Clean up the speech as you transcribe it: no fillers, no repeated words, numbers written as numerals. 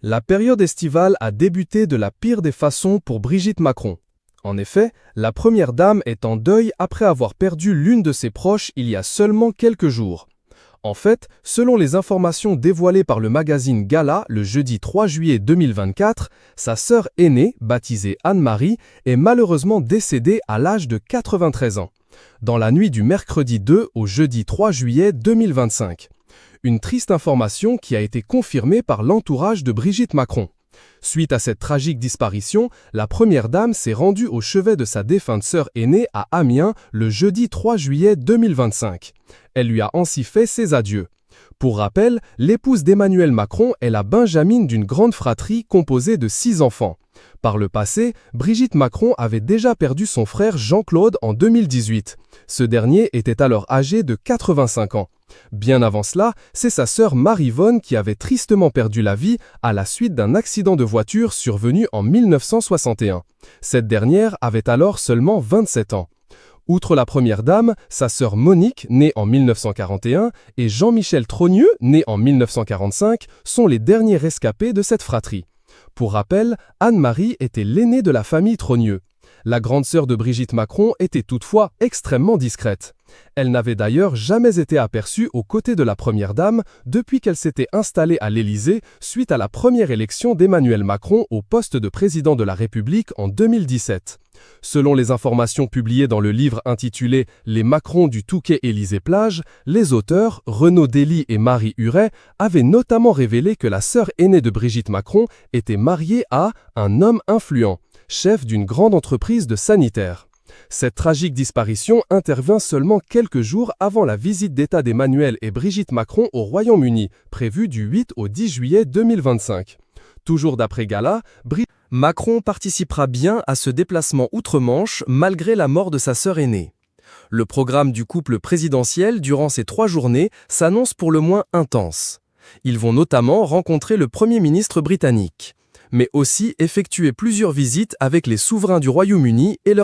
La période estivale a débuté de la pire des façons pour Brigitte Macron. En effet, la première dame est en deuil après avoir perdu l'une de ses proches il y a seulement quelques jours. En fait, selon les informations dévoilées par le magazine Gala le jeudi 3 juillet 2024, sa sœur aînée, baptisée Anne-Marie, est malheureusement décédée à l'âge de 93 ans, dans la nuit du mercredi 2 au jeudi 3 juillet 2025. Une triste information qui a été confirmée par l'entourage de Brigitte Macron. Suite à cette tragique disparition, la première dame s'est rendue au chevet de sa défunte sœur aînée à Amiens le jeudi 3 juillet 2025. Elle lui a ainsi fait ses adieux. Pour rappel, l'épouse d'Emmanuel Macron est la benjamine d'une grande fratrie composée de 6 enfants. Par le passé, Brigitte Macron avait déjà perdu son frère Jean-Claude en 2018. Ce dernier était alors âgé de 85 ans. Bien avant cela, c'est sa sœur Maryvonne qui avait tristement perdu la vie à la suite d'un accident de voiture survenu en 1961. Cette dernière avait alors seulement 27 ans. Outre la première dame, sa sœur Monique, née en 1941, et Jean-Michel Trogneux, né en 1945, sont les derniers rescapés de cette fratrie. Pour rappel, Anne-Marie était l'aînée de la famille Trogneux. La grande sœur de Brigitte Macron était toutefois extrêmement discrète. Elle n'avait d'ailleurs jamais été aperçue aux côtés de la première dame depuis qu'elle s'était installée à l'Élysée suite à la première élection d'Emmanuel Macron au poste de président de la République en 2017. Selon les informations publiées dans le livre intitulé « Les Macrons du Touquet Élysée-Plage », les auteurs, Renaud Dely et Marie Huret, avaient notamment révélé que la sœur aînée de Brigitte Macron était mariée à un homme influent, chef d'une grande entreprise de sanitaire. Cette tragique disparition intervient seulement quelques jours avant la visite d'État d'Emmanuel et Brigitte Macron au Royaume-Uni, prévue du 8 au 10 juillet 2025. Toujours d'après Gala, Macron participera bien à ce déplacement outre-Manche malgré la mort de sa sœur aînée. Le programme du couple présidentiel durant ces 3 journées s'annonce pour le moins intense. Ils vont notamment rencontrer le Premier ministre britannique, mais aussi effectuer plusieurs visites avec les souverains du Royaume-Uni et leurs